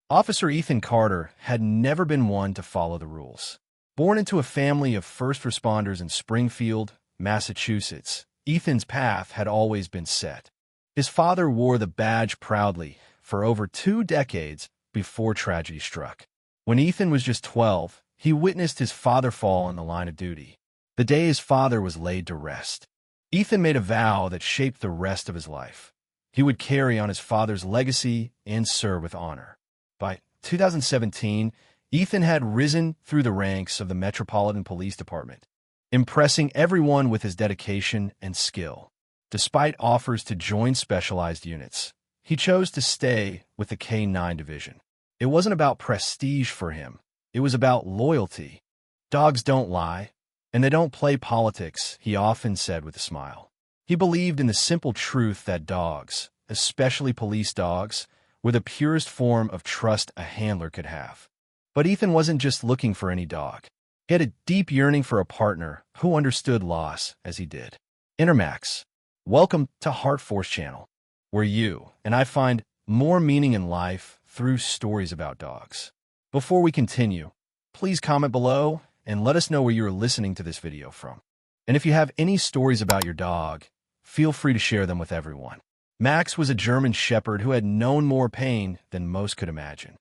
Officer Ethan Carter had never been one to follow the rules. Born into a family of first responders in Springfield, Massachusetts, Ethan's path had always been set. His father wore the badge proudly for over 2 decades before tragedy struck. When Ethan was just 12, he witnessed his father fall in the line of duty. The day his father was laid to rest, Ethan made a vow that shaped the rest of his life. He would carry on his father's legacy and serve with honor. By 2017, Ethan had risen through the ranks of the Metropolitan Police Department, impressing everyone with his dedication and skill. Despite offers to join specialized units, he chose to stay with the K-9 division. It wasn't about prestige for him. It was about loyalty. Dogs don't lie, and they don't play politics, he often said with a smile. He believed in the simple truth that dogs, especially police dogs, were the purest form of trust a handler could have. But Ethan wasn't just looking for any dog. He had a deep yearning for a partner who understood loss as he did. Max, welcome to HeartForce channel, where you and I find more meaning in life through stories about dogs. Before we continue, please comment below and let us know where you are listening to this video from. And if you have any stories about your dog, feel free to share them with everyone. Max was a German Shepherd who had known more pain than most could imagine.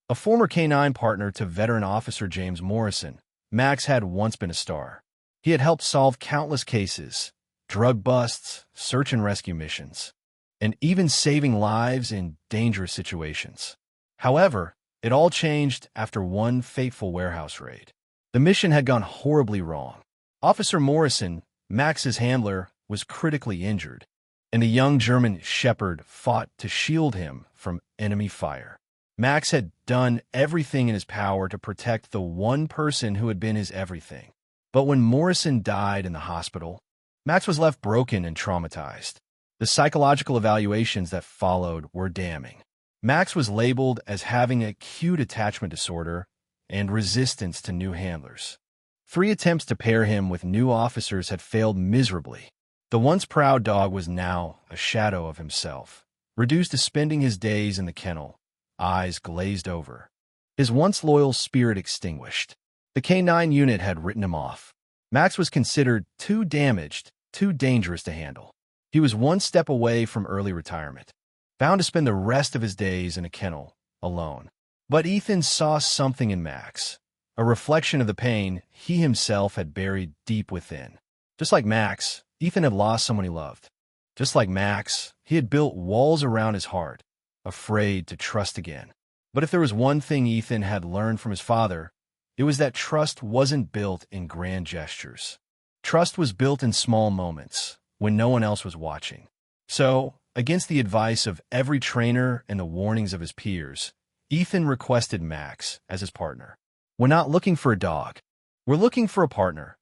A former K-9 partner to veteran officer James Morrison, Max had once been a star. He had helped solve countless cases, drug busts, search and rescue missions, and even saving lives in dangerous situations. However, it all changed after one fateful warehouse raid. The mission had gone horribly wrong. Officer Morrison, Max's handler, was critically injured, and a young German Shepherd fought to shield him from enemy fire. Max had done everything in his power to protect the one person who had been his everything. But when Morrison died in the hospital, Max was left broken and traumatized. The psychological evaluations that followed were damning. Max was labeled as having acute attachment disorder and resistance to new handlers. 3 attempts to pair him with new officers had failed miserably. The once proud dog was now a shadow of himself, reduced to spending his days in the kennel, eyes glazed over, his once loyal spirit extinguished. The K-9 unit had written him off. Max was considered too damaged, too dangerous to handle. He was one step away from early retirement, bound to spend the rest of his days in a kennel, alone. But Ethan saw something in Max, a reflection of the pain he himself had buried deep within. Just like Max, Ethan had lost someone he loved. Just like Max, he had built walls around his heart, afraid to trust again. But if there was one thing Ethan had learned from his father, it was that trust wasn't built in grand gestures. Trust was built in small moments, when no one else was watching. So, against the advice of every trainer and the warnings of his peers, Ethan requested Max as his partner. "We're not looking for a dog. We're looking for a partner,"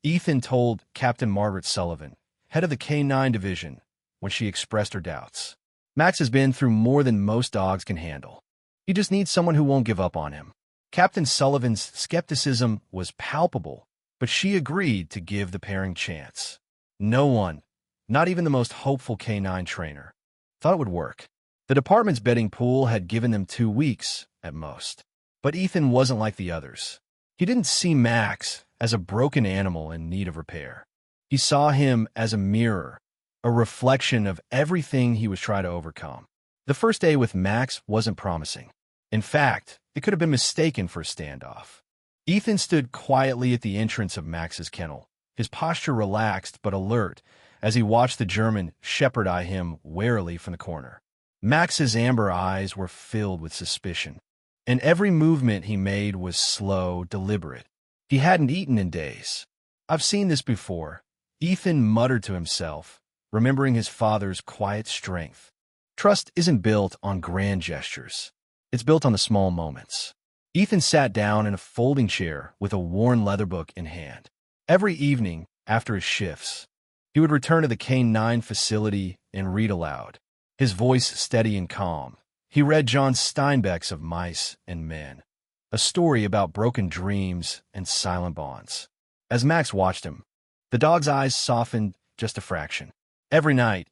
Ethan told Captain Margaret Sullivan, head of the K-9 division, when she expressed her doubts. "Max has been through more than most dogs can handle. He just needs someone who won't give up on him." Captain Sullivan's skepticism was palpable, but she agreed to give the pairing chance. No one, not even the most hopeful K-9 trainer, thought it would work. The department's betting pool had given them 2 weeks, at most. But Ethan wasn't like the others. He didn't see Max as a broken animal in need of repair. He saw him as a mirror, a reflection of everything he was trying to overcome. The first day with Max wasn't promising. In fact, it could have been mistaken for a standoff. Ethan stood quietly at the entrance of Max's kennel, his posture relaxed but alert as he watched the German Shepherd eye him warily from the corner. Max's amber eyes were filled with suspicion, and every movement he made was slow, deliberate. He hadn't eaten in days. "I've seen this before," Ethan muttered to himself, remembering his father's quiet strength. Trust isn't built on grand gestures. It's built on the small moments. Ethan sat down in a folding chair with a worn leather book in hand. Every evening, after his shifts, he would return to the K-9 facility and read aloud, his voice steady and calm. He read John Steinbeck's Of Mice and Men, a story about broken dreams and silent bonds. As Max watched him, the dog's eyes softened just a fraction. Every night,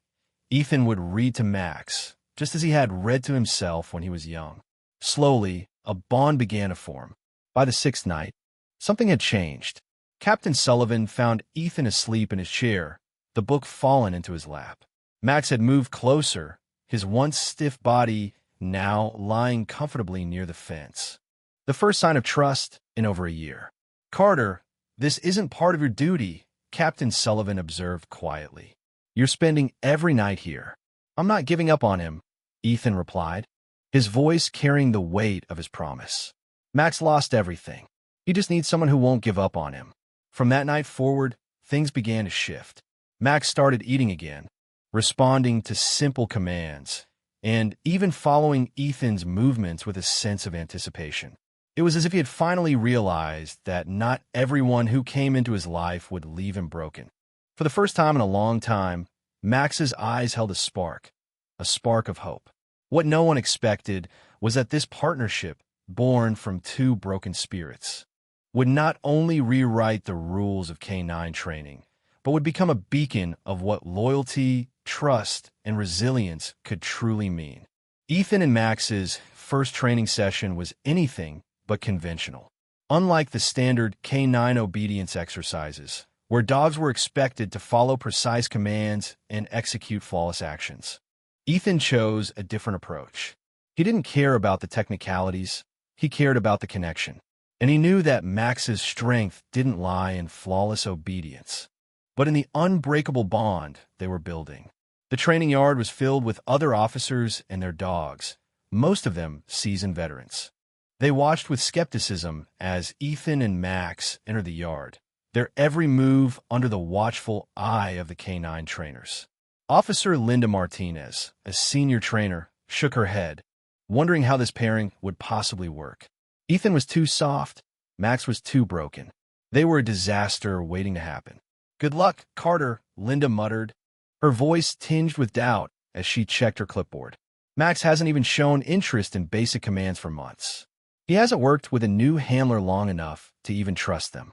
Ethan would read to Max, just as he had read to himself when he was young. Slowly, a bond began to form. By the sixth night, something had changed. Captain Sullivan found Ethan asleep in his chair, the book fallen into his lap. Max had moved closer, his once stiff body now lying comfortably near the fence. The first sign of trust in over a year. "Carter, this isn't part of your duty," Captain Sullivan observed quietly. "You're spending every night here." "I'm not giving up on him," Ethan replied, his voice carrying the weight of his promise. Max lost everything. He just needs someone who won't give up on him. From that night forward, things began to shift. Max started eating again, responding to simple commands, and even following Ethan's movements with a sense of anticipation. It was as if he had finally realized that not everyone who came into his life would leave him broken. For the first time in a long time, Max's eyes held a spark of hope. What no one expected was that this partnership, born from two broken spirits, would not only rewrite the rules of K-9 training, but would become a beacon of what loyalty, trust, and resilience could truly mean. Ethan and Max's first training session was anything but conventional. Unlike the standard K-9 obedience exercises, where dogs were expected to follow precise commands and execute flawless actions, Ethan chose a different approach. He didn't care about the technicalities, he cared about the connection. And he knew that Max's strength didn't lie in flawless obedience, but in the unbreakable bond they were building. The training yard was filled with other officers and their dogs, most of them seasoned veterans. They watched with skepticism as Ethan and Max entered the yard, their every move under the watchful eye of the K-9 trainers. Officer Linda Martinez, a senior trainer, shook her head, wondering how this pairing would possibly work. Ethan was too soft, Max was too broken. They were a disaster waiting to happen. "Good luck, Carter," Linda muttered, her voice tinged with doubt as she checked her clipboard. Max hasn't even shown interest in basic commands for months. He hasn't worked with a new handler long enough to even trust them.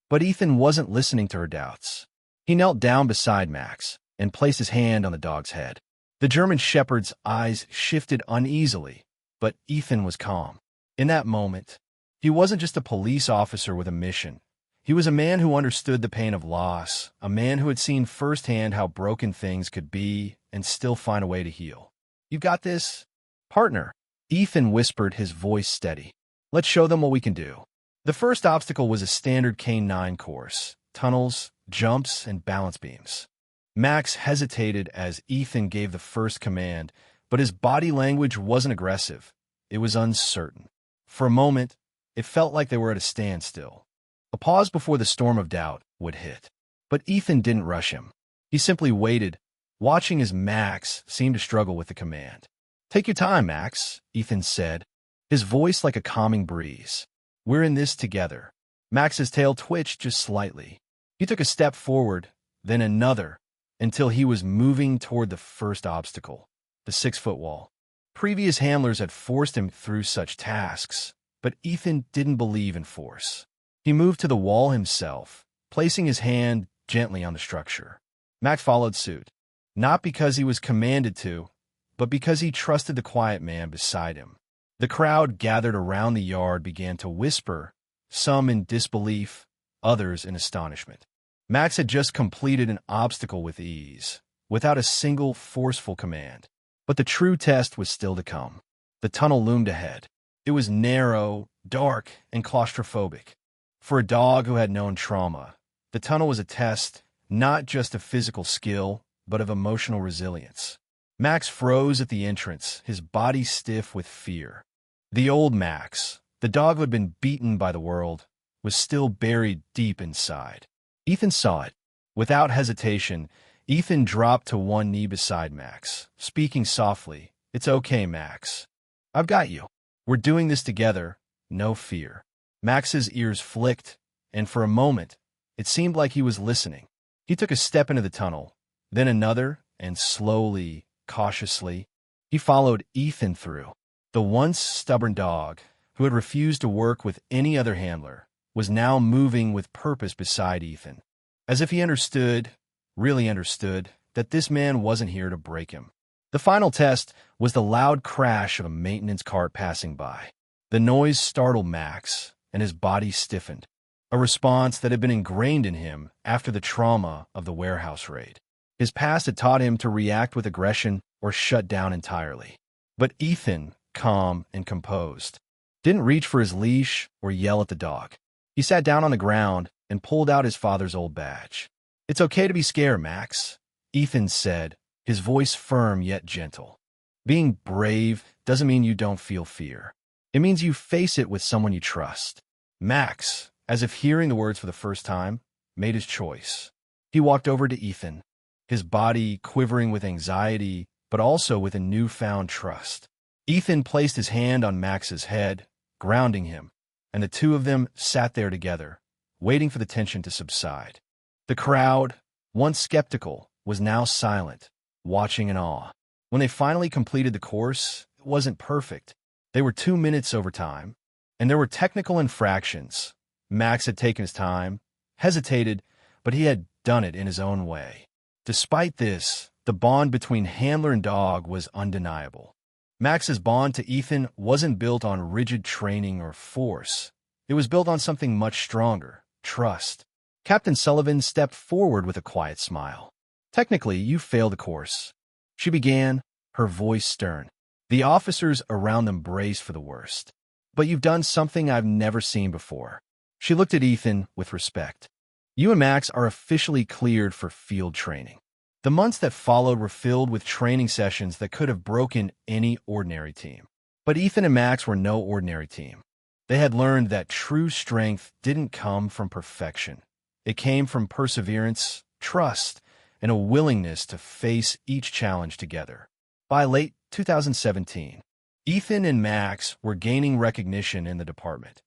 But Ethan wasn't listening to her doubts. He knelt down beside Max and placed his hand on the dog's head. The German shepherd's eyes shifted uneasily, but Ethan was calm. In that moment, he wasn't just a police officer with a mission. He was a man who understood the pain of loss, a man who had seen firsthand how broken things could be and still find a way to heal. "You got this, partner," Ethan whispered, his voice steady. "Let's show them what we can do." The first obstacle was a standard K-9 course: tunnels, jumps, and balance beams. Max hesitated as Ethan gave the first command, but his body language wasn't aggressive. It was uncertain. For a moment, it felt like they were at a standstill, a pause before the storm of doubt would hit. But Ethan didn't rush him. He simply waited, watching as Max seemed to struggle with the command. "Take your time, Max," Ethan said, his voice like a calming breeze. "We're in this together." Max's tail twitched just slightly. He took a step forward, then another, until he was moving toward the first obstacle, the 6-foot wall. Previous handlers had forced him through such tasks, but Ethan didn't believe in force. He moved to the wall himself, placing his hand gently on the structure. Max followed suit, not because he was commanded to, but because he trusted the quiet man beside him. The crowd gathered around the yard began to whisper, some in disbelief, others in astonishment. Max had just completed an obstacle with ease, without a single forceful command. But the true test was still to come. The tunnel loomed ahead. It was narrow, dark, and claustrophobic. For a dog who had known trauma, the tunnel was a test not just of physical skill, but of emotional resilience. Max froze at the entrance, his body stiff with fear. The old Max, the dog who had been beaten by the world, was still buried deep inside. Ethan saw it. Without hesitation, Ethan dropped to one knee beside Max, speaking softly. "It's okay, Max. I've got you. We're doing this together. No fear." Max's ears flicked, and for a moment, it seemed like he was listening. He took a step into the tunnel, then another, and slowly, cautiously, he followed Ethan through. The once stubborn dog, who had refused to work with any other handler, was now moving with purpose beside Ethan, as if he understood, really understood, that this man wasn't here to break him. The final test was the loud crash of a maintenance cart passing by. The noise startled Max, and his body stiffened, a response that had been ingrained in him after the trauma of the warehouse raid. His past had taught him to react with aggression or shut down entirely. But Ethan, calm and composed, didn't reach for his leash or yell at the dog. He sat down on the ground and pulled out his father's old badge. "It's okay to be scared, Max," Ethan said, his voice firm yet gentle. "Being brave doesn't mean you don't feel fear. It means you face it with someone you trust." Max, as if hearing the words for the first time, made his choice. He walked over to Ethan, his body quivering with anxiety, but also with a newfound trust. Ethan placed his hand on Max's head, grounding him, and the two of them sat there together, waiting for the tension to subside. The crowd, once skeptical, was now silent, watching in awe. When they finally completed the course, it wasn't perfect. They were 2 minutes over time, and there were technical infractions. Max had taken his time, hesitated, but he had done it in his own way. Despite this, the bond between handler and dog was undeniable. Max's bond to Ethan wasn't built on rigid training or force. It was built on something much stronger: trust. Captain Sullivan stepped forward with a quiet smile. "Technically, you failed the course," she began, her voice stern. The officers around them braced for the worst. "But you've done something I've never seen before." She looked at Ethan with respect. "You and Max are officially cleared for field training." The months that followed were filled with training sessions that could have broken any ordinary team. But Ethan and Max were no ordinary team. They had learned that true strength didn't come from perfection. It came from perseverance, trust, and a willingness to face each challenge together. By late 2017, Ethan and Max were gaining recognition in the department,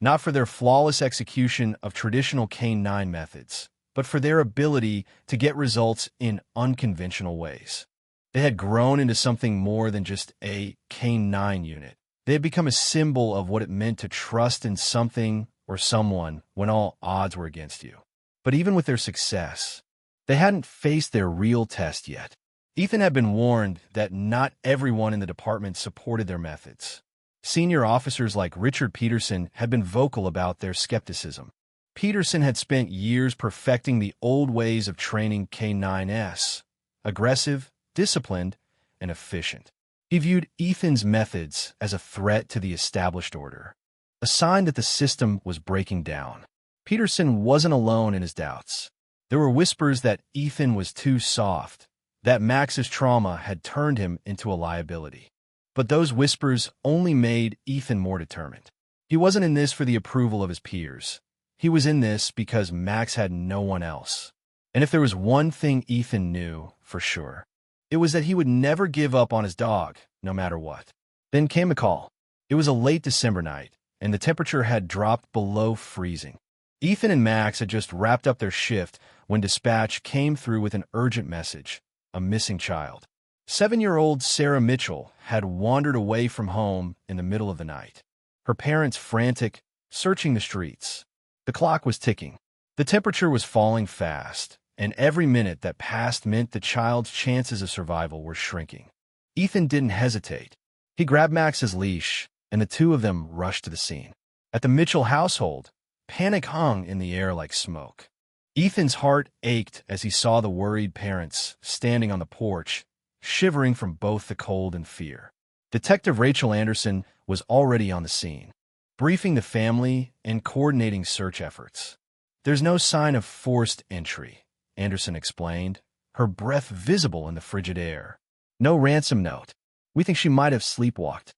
not for their flawless execution of traditional K-9 methods, but for their ability to get results in unconventional ways. They had grown into something more than just a K-9 unit. They had become a symbol of what it meant to trust in something or someone when all odds were against you. But even with their success, they hadn't faced their real test yet. Ethan had been warned that not everyone in the department supported their methods. Senior officers like Richard Peterson had been vocal about their skepticism. Peterson had spent years perfecting the old ways of training K-9s: aggressive, disciplined, and efficient. He viewed Ethan's methods as a threat to the established order, a sign that the system was breaking down. Peterson wasn't alone in his doubts. There were whispers that Ethan was too soft, that Max's trauma had turned him into a liability. But those whispers only made Ethan more determined. He wasn't in this for the approval of his peers. He was in this because Max had no one else. And if there was one thing Ethan knew for sure, it was that he would never give up on his dog, no matter what. Then came a call. It was a late December night, and the temperature had dropped below freezing. Ethan and Max had just wrapped up their shift when dispatch came through with an urgent message: a missing child. 7-year-old Sarah Mitchell had wandered away from home in the middle of the night. Her parents frantic, searching the streets. The clock was ticking. The temperature was falling fast, and every minute that passed meant the child's chances of survival were shrinking. Ethan didn't hesitate. He grabbed Max's leash, and the two of them rushed to the scene. At the Mitchell household, panic hung in the air like smoke. Ethan's heart ached as he saw the worried parents standing on the porch, shivering from both the cold and fear. Detective Rachel Anderson was already on the scene, briefing the family and coordinating search efforts. "There's no sign of forced entry," Anderson explained, her breath visible in the frigid air. "No ransom note. We think she might have sleepwalked."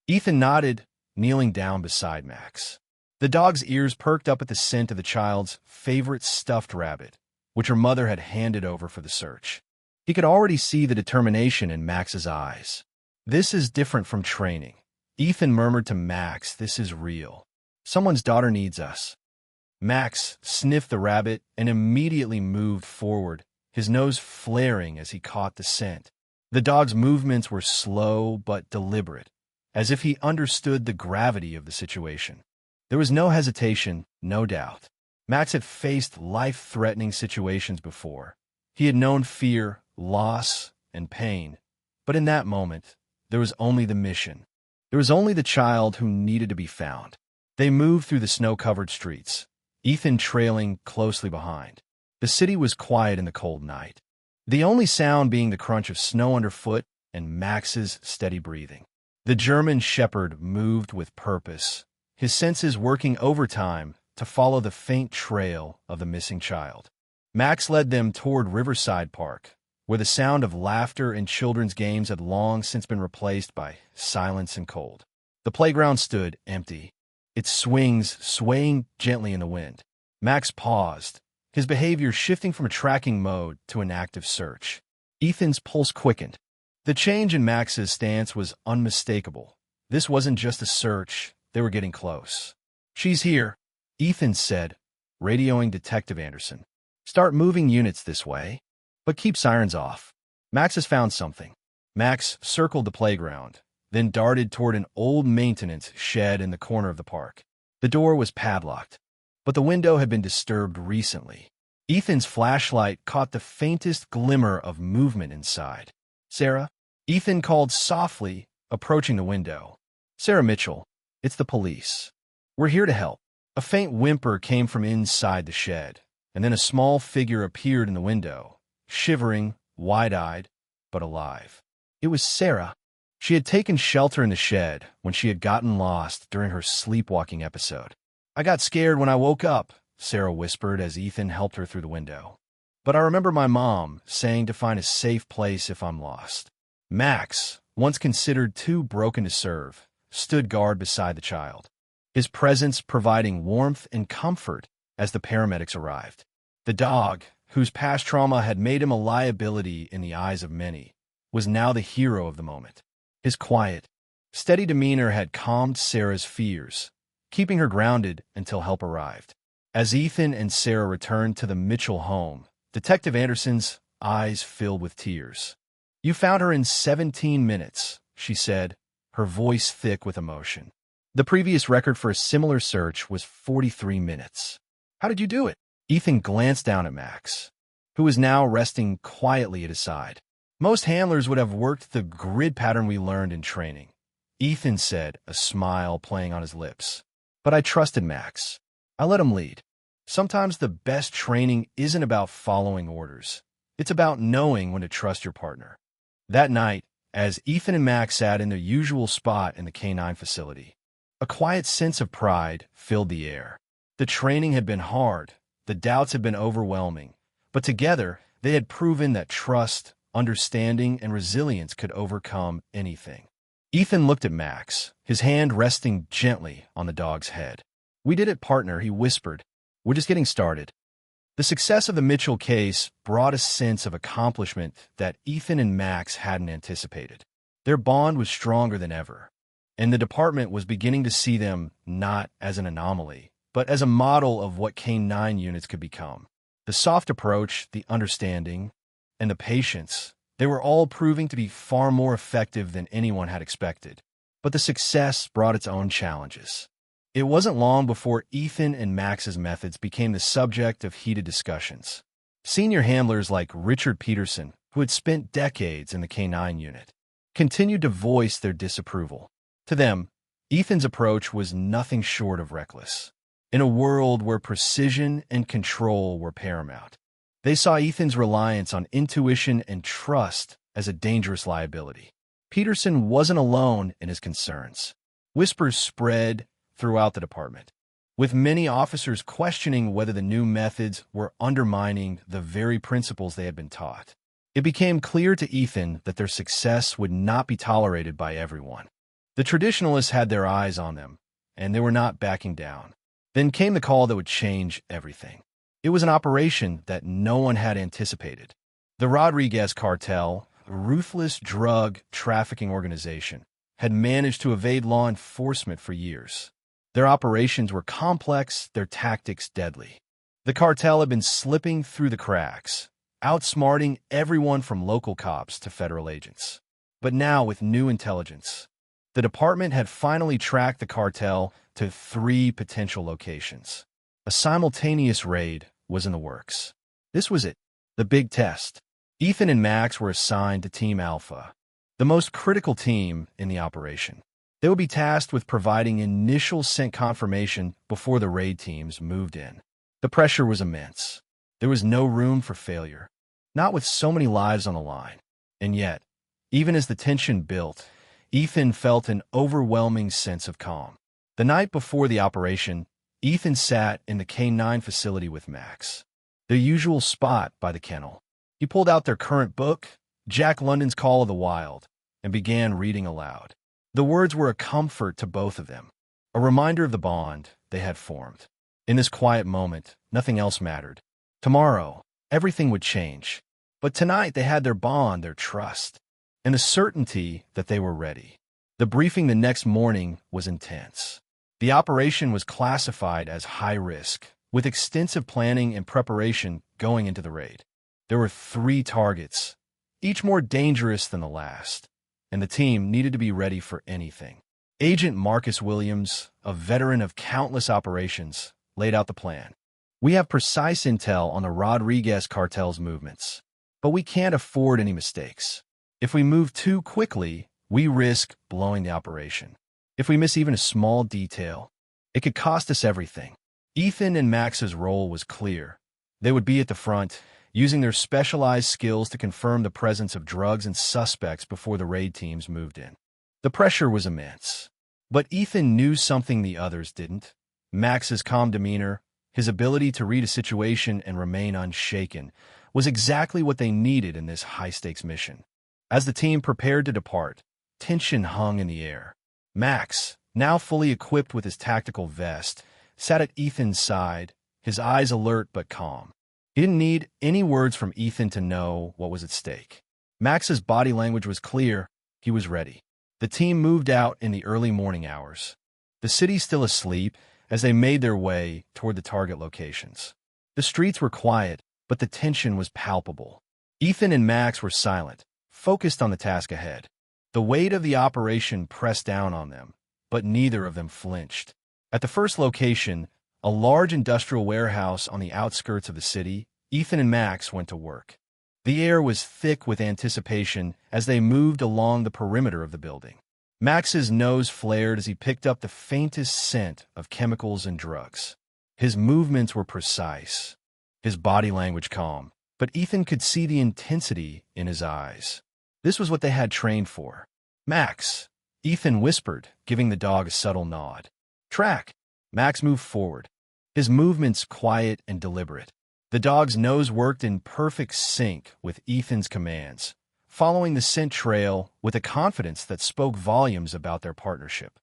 Ethan nodded, kneeling down beside Max. The dog's ears perked up at the scent of the child's favorite stuffed rabbit, which her mother had handed over for the search. He could already see the determination in Max's eyes. "This is different from training." Ethan murmured to Max, "This is real. Someone's daughter needs us." Max sniffed the rabbit and immediately moved forward, his nose flaring as he caught the scent. The dog's movements were slow but deliberate, as if he understood the gravity of the situation. There was no hesitation, no doubt. Max had faced life-threatening situations before. He had known fear, loss, and pain, But in that moment, there was only the mission. There was only the child who needed to be found. They moved through the snow-covered streets, Ethan trailing closely behind. The city was quiet in the cold night, the only sound being the crunch of snow underfoot and Max's steady breathing. The German shepherd moved with purpose, his senses working overtime to follow the faint trail of the missing child. Max led them toward Riverside Park, where the sound of laughter and children's games had long since been replaced by silence and cold. The playground stood empty, its swings swaying gently in the wind. Max paused, his behavior shifting from a tracking mode to an active search. Ethan's pulse quickened. The change in Max's stance was unmistakable. This wasn't just a search, they were getting close. "She's here," Ethan said, radioing Detective Anderson. "Start moving units this way, but keep sirens off. Max has found something." Max circled the playground, then darted toward an old maintenance shed in the corner of the park. The door was padlocked, but the window had been disturbed recently. Ethan's flashlight caught the faintest glimmer of movement inside. "Sarah?" Ethan called softly, approaching the window. "Sarah Mitchell, it's the police. We're here to help." A faint whimper came from inside the shed, and then a small figure appeared in the window, shivering, wide-eyed, but alive. It was Sarah. She had taken shelter in the shed when she had gotten lost during her sleepwalking episode. "I got scared when I woke up," Sarah whispered as Ethan helped her through the window. "But I remember my mom saying to find a safe place if I'm lost." Max, once considered too broken to serve, stood guard beside the child, his presence providing warmth and comfort as the paramedics arrived. The dog, whose past trauma had made him a liability in the eyes of many, was now the hero of the moment. His quiet, steady demeanor had calmed Sarah's fears, keeping her grounded until help arrived. As Ethan and Sarah returned to the Mitchell home, Detective Anderson's eyes filled with tears. "You found her in 17 minutes, she said, her voice thick with emotion. The previous record for a similar search was 43 minutes. "How did you do it?" Ethan glanced down at Max, who was now resting quietly at his side. "Most handlers would have worked the grid pattern we learned in training," Ethan said, a smile playing on his lips. "But I trusted Max. I let him lead. Sometimes the best training isn't about following orders. It's about knowing when to trust your partner." That night, as Ethan and Max sat in their usual spot in the K-9 facility, a quiet sense of pride filled the air. The training had been hard, the doubts had been overwhelming, but together they had proven that trust, understanding, and resilience could overcome anything. Ethan looked at Max, his hand resting gently on the dog's head. "We did it, partner," he whispered. "We're just getting started." The success of the Mitchell case brought a sense of accomplishment that Ethan and Max hadn't anticipated. Their bond was stronger than ever, and the department was beginning to see them not as an anomaly, but as a model of what K-9 units could become. The soft approach, the understanding, and the patience, they were all proving to be far more effective than anyone had expected. But the success brought its own challenges. It wasn't long before Ethan and Max's methods became the subject of heated discussions. Senior handlers like Richard Peterson, who had spent decades in the K-9 unit, continued to voice their disapproval. To them, Ethan's approach was nothing short of reckless. In a world where precision and control were paramount, they saw Ethan's reliance on intuition and trust as a dangerous liability. Peterson wasn't alone in his concerns. Whispers spread throughout the department, with many officers questioning whether the new methods were undermining the very principles they had been taught. It became clear to Ethan that their success would not be tolerated by everyone. The traditionalists had their eyes on them, and they were not backing down. Then came the call that would change everything. It was an operation that no one had anticipated. The Rodriguez cartel, a ruthless drug trafficking organization, had managed to evade law enforcement for years. Their operations were complex, their tactics deadly. The cartel had been slipping through the cracks, outsmarting everyone from local cops to federal agents. But now, with new intelligence, the department had finally tracked the cartel to 3 potential locations. A simultaneous raid was in the works. This was it, the big test. Ethan and Max were assigned to Team Alpha, the most critical team in the operation. They would be tasked with providing initial scent confirmation before the raid teams moved in. The pressure was immense. There was no room for failure, not with so many lives on the line. And yet, even as the tension built, Ethan felt an overwhelming sense of calm. The night before the operation, Ethan sat in the K-9 facility with Max, their usual spot by the kennel. He pulled out their current book, Jack London's Call of the Wild, and began reading aloud. The words were a comfort to both of them, a reminder of the bond they had formed. In this quiet moment, nothing else mattered. Tomorrow, everything would change. But tonight they had their bond, their trust, and the certainty that they were ready. The briefing the next morning was intense. The operation was classified as high risk, with extensive planning and preparation going into the raid. There were 3 targets, each more dangerous than the last, and the team needed to be ready for anything. Agent Marcus Williams, a veteran of countless operations, laid out the plan. We have precise intel on the Rodriguez cartel's movements, but we can't afford any mistakes. If we move too quickly, we risk blowing the operation. If we miss even a small detail, it could cost us everything. Ethan and Max's role was clear. They would be at the front, using their specialized skills to confirm the presence of drugs and suspects before the raid teams moved in. The pressure was immense. But Ethan knew something the others didn't. Max's calm demeanor, his ability to read a situation and remain unshaken, was exactly what they needed in this high-stakes mission. As the team prepared to depart, tension hung in the air. Max, now fully equipped with his tactical vest, sat at Ethan's side, his eyes alert but calm. He didn't need any words from Ethan to know what was at stake. Max's body language was clear. He was ready. The team moved out in the early morning hours. The city still asleep as they made their way toward the target locations. The streets were quiet, but the tension was palpable. Ethan and Max were silent, focused on the task ahead. The weight of the operation pressed down on them, but neither of them flinched. At the first location, a large industrial warehouse on the outskirts of the city, Ethan and Max went to work. The air was thick with anticipation as they moved along the perimeter of the building. Max's nose flared as he picked up the faintest scent of chemicals and drugs. His movements were precise, his body language calm, but Ethan could see the intensity in his eyes. This was what they had trained for. Max, Ethan whispered, giving the dog a subtle nod. Track. Max moved forward, his movements quiet and deliberate. The dog's nose worked in perfect sync with Ethan's commands, following the scent trail with a confidence that spoke volumes about their partnership.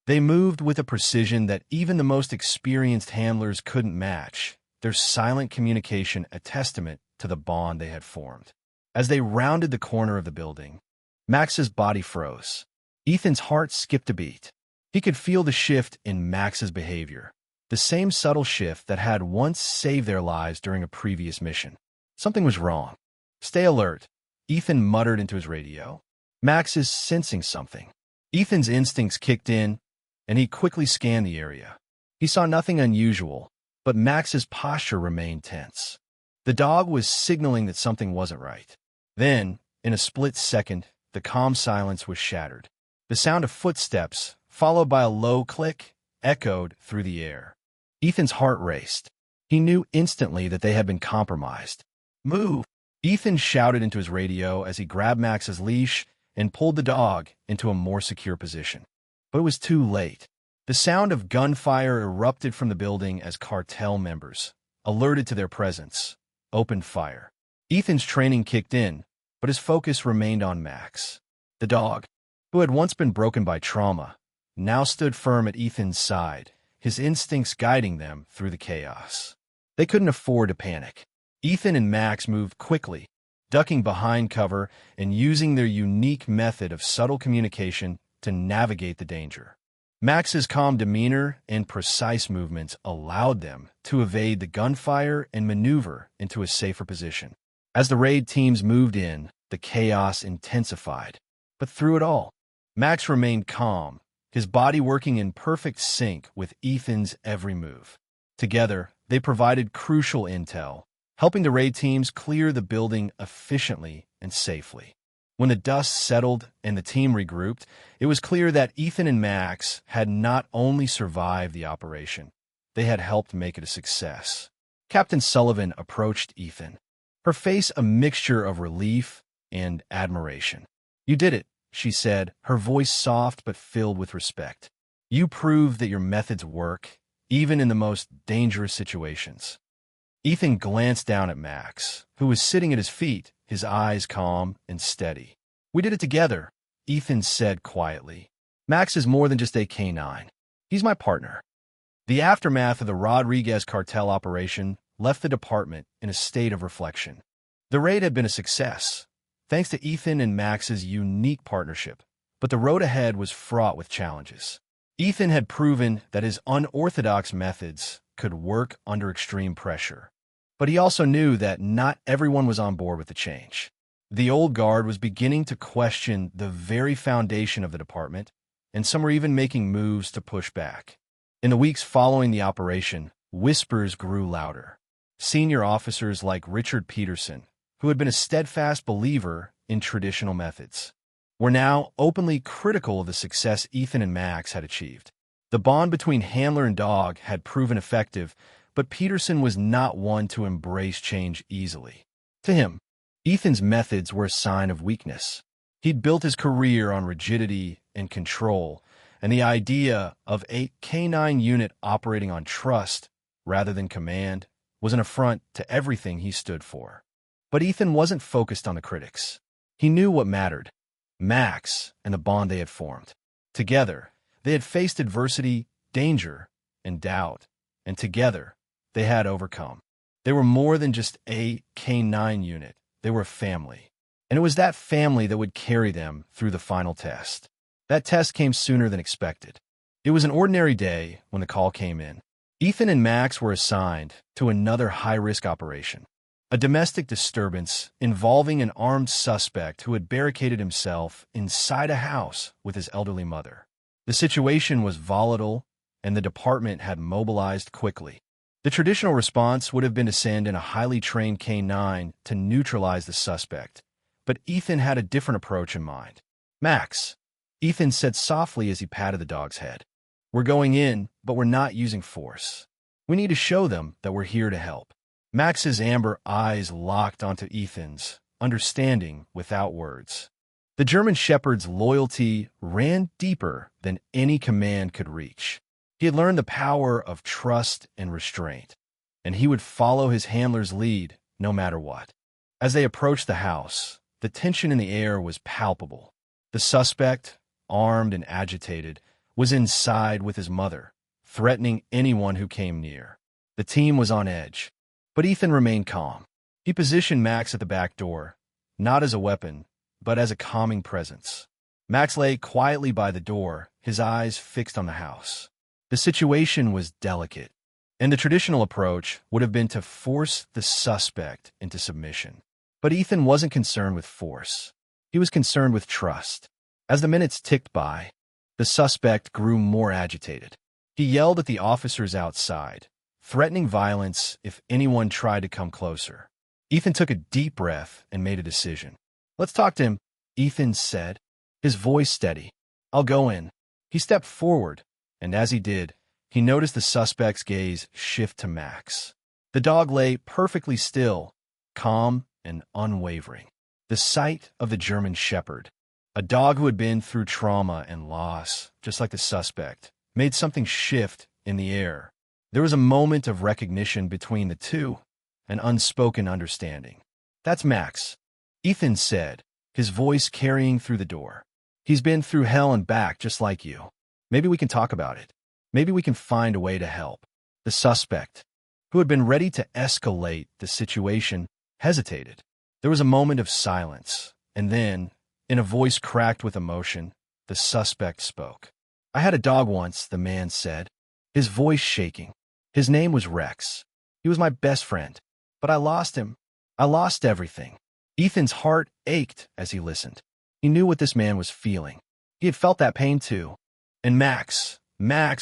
They moved with a precision that even the most experienced handlers couldn't match, their silent communication a testament to the bond they had formed. As they rounded the corner of the building, Max's body froze. Ethan's heart skipped a beat. He could feel the shift in Max's behavior, the same subtle shift that had once saved their lives during a previous mission. Something was wrong. Stay alert, Ethan muttered into his radio. Max is sensing something. Ethan's instincts kicked in, and he quickly scanned the area. He saw nothing unusual, but Max's posture remained tense. The dog was signaling that something wasn't right. Then, in a split second, the calm silence was shattered. The sound of footsteps, followed by a low click, echoed through the air. Ethan's heart raced. He knew instantly that they had been compromised. Move! Ethan shouted into his radio as he grabbed Max's leash and pulled the dog into a more secure position. But it was too late. The sound of gunfire erupted from the building as cartel members, alerted to their presence, opened fire. Ethan's training kicked in, but his focus remained on Max. The dog, who had once been broken by trauma, now stood firm at Ethan's side, his instincts guiding them through the chaos. They couldn't afford to panic. Ethan and Max moved quickly, ducking behind cover and using their unique method of subtle communication to navigate the danger. Max's calm demeanor and precise movements allowed them to evade the gunfire and maneuver into a safer position. As the raid teams moved in, the chaos intensified. But through it all, Max remained calm, his body working in perfect sync with Ethan's every move. Together, they provided crucial intel, helping the raid teams clear the building efficiently and safely. When the dust settled and the team regrouped, it was clear that Ethan and Max had not only survived the operation, they had helped make it a success. Captain Sullivan approached Ethan, her face a mixture of relief and admiration. "You did it," she said, her voice soft but filled with respect. "You proved that your methods work, even in the most dangerous situations." Ethan glanced down at Max, who was sitting at his feet, his eyes calm and steady. "We did it together," Ethan said quietly. "Max is more than just a K-9. He's my partner." The aftermath of the Rodriguez cartel operation left the department in a state of reflection. The raid had been a success, thanks to Ethan and Max's unique partnership, but the road ahead was fraught with challenges. Ethan had proven that his unorthodox methods could work under extreme pressure, but he also knew that not everyone was on board with the change. The old guard was beginning to question the very foundation of the department, and some were even making moves to push back. In the weeks following the operation, whispers grew louder. Senior officers like Richard Peterson, who had been a steadfast believer in traditional methods, were now openly critical of the success Ethan and Max had achieved. The bond between handler and dog had proven effective, but Peterson was not one to embrace change easily. To him, Ethan's methods were a sign of weakness. He'd built his career on rigidity and control, and the idea of a K-9 unit operating on trust rather than command was an affront to everything he stood for. But Ethan wasn't focused on the critics. He knew what mattered: Max and the bond they had formed. Together, they had faced adversity, danger, and doubt, and together, they had overcome. They were more than just a K-9 unit. They were a family. And it was that family that would carry them through the final test. That test came sooner than expected. It was an ordinary day when the call came in. Ethan and Max were assigned to another high-risk operation, a domestic disturbance involving an armed suspect who had barricaded himself inside a house with his elderly mother. The situation was volatile, and the department had mobilized quickly. The traditional response would have been to send in a highly trained K-9 to neutralize the suspect, but Ethan had a different approach in mind. "Max," Ethan said softly as he patted the dog's head, "we're going in, but we're not using force. We need to show them that we're here to help." Max's amber eyes locked onto Ethan's, understanding without words. The German Shepherd's loyalty ran deeper than any command could reach. He had learned the power of trust and restraint, and he would follow his handler's lead no matter what. As they approached the house, the tension in the air was palpable. The suspect, armed and agitated, was inside with his mother, threatening anyone who came near. The team was on edge, but Ethan remained calm. He positioned Max at the back door, not as a weapon, but as a calming presence. Max lay quietly by the door, his eyes fixed on the house. The situation was delicate, and the traditional approach would have been to force the suspect into submission. But Ethan wasn't concerned with force. He was concerned with trust. As the minutes ticked by, the suspect grew more agitated. He yelled at the officers outside, threatening violence if anyone tried to come closer. Ethan took a deep breath and made a decision. "Let's talk to him," Ethan said, his voice steady. "I'll go in." He stepped forward, and as he did, he noticed the suspect's gaze shift to Max. The dog lay perfectly still, calm and unwavering. The sight of the German Shepherd, a dog who had been through trauma and loss, just like the suspect, made something shift in the air. There was a moment of recognition between the two, an unspoken understanding. "That's Max," Ethan said, his voice carrying through the door. "He's been through hell and back just like you. Maybe we can talk about it. Maybe we can find a way to help." The suspect, who had been ready to escalate the situation, hesitated. There was a moment of silence, and then, in a voice cracked with emotion, the suspect spoke. "I had a dog once," the man said, his voice shaking. "His name was Rex. He was my best friend, but I lost him. I lost everything." Ethan's heart ached as he listened. He knew what this man was feeling. He had felt that pain too. And Max,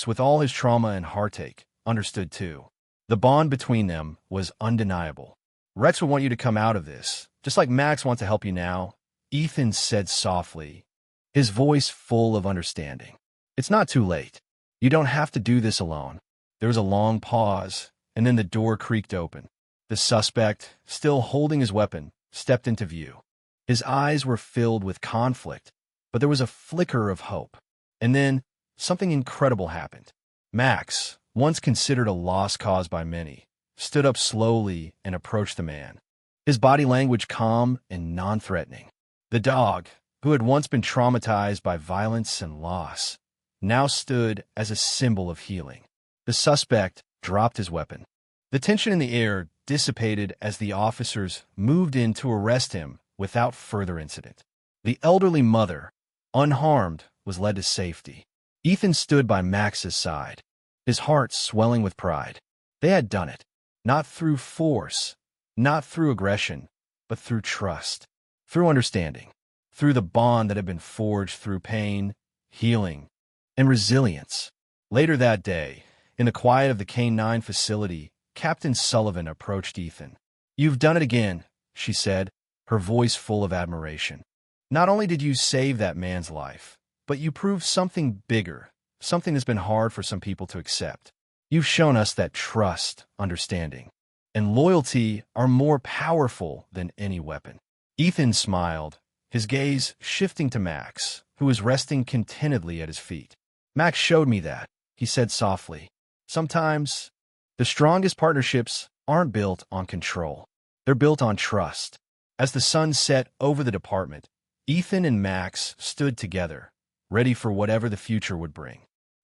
with all his trauma and heartache, understood too. The bond between them was undeniable. "Rex would want you to come out of this, just like Max wants to help you now," Ethan said softly, his voice full of understanding. "It's not too late. You don't have to do this alone." There was a long pause, and then the door creaked open. The suspect, still holding his weapon, stepped into view. His eyes were filled with conflict, but there was a flicker of hope. And then, something incredible happened. Max, once considered a lost cause by many, stood up slowly and approached the man, his body language calm and non-threatening. The dog, who had once been traumatized by violence and loss, now stood as a symbol of healing. The suspect dropped his weapon. The tension in the air dissipated as the officers moved in to arrest him without further incident. The elderly mother, unharmed, was led to safety. Ethan stood by Max's side, his heart swelling with pride. They had done it, not through force, not through aggression, but through trust, through understanding, through the bond that had been forged through pain, healing, and resilience. Later that day, in the quiet of the K-9 facility, Captain Sullivan approached Ethan. "You've done it again," she said, her voice full of admiration. "Not only did you save that man's life, but you proved something bigger, something that's been hard for some people to accept. You've shown us that trust, understanding, and loyalty are more powerful than any weapon." Ethan smiled, his gaze shifting to Max, who was resting contentedly at his feet. "Max showed me that," he said softly. "Sometimes the strongest partnerships aren't built on control. They're built on trust." As the sun set over the department, Ethan and Max stood together, ready for whatever the future would bring.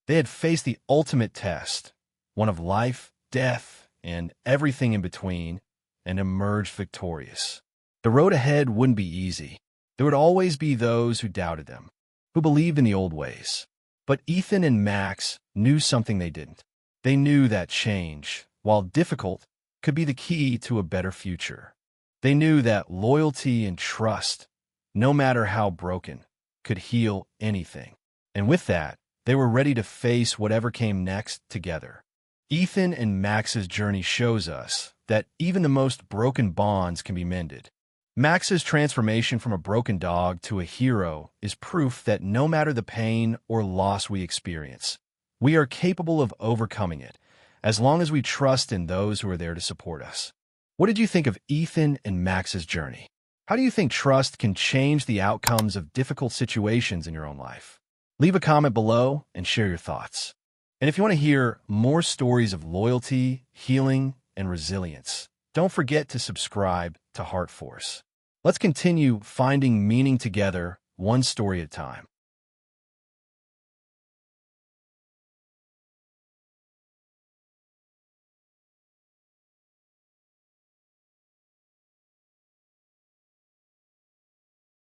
They had faced the ultimate test, one of life, death, and everything in between, and emerged victorious. The road ahead wouldn't be easy. There would always be those who doubted them, who believed in the old ways. But Ethan and Max knew something they didn't. They knew that change, while difficult, could be the key to a better future. They knew that loyalty and trust, no matter how broken, could heal anything. And with that, they were ready to face whatever came next together. Ethan and Max's journey shows us that even the most broken bonds can be mended. Max's transformation from a broken dog to a hero is proof that no matter the pain or loss we experience, we are capable of overcoming it, as long as we trust in those who are there to support us. What did you think of Ethan and Max's journey? How do you think trust can change the outcomes of difficult situations in your own life? Leave a comment below and share your thoughts. And if you want to hear more stories of loyalty, healing, and resilience, don't forget to subscribe to HeartForce. Let's continue finding meaning together, one story at a time.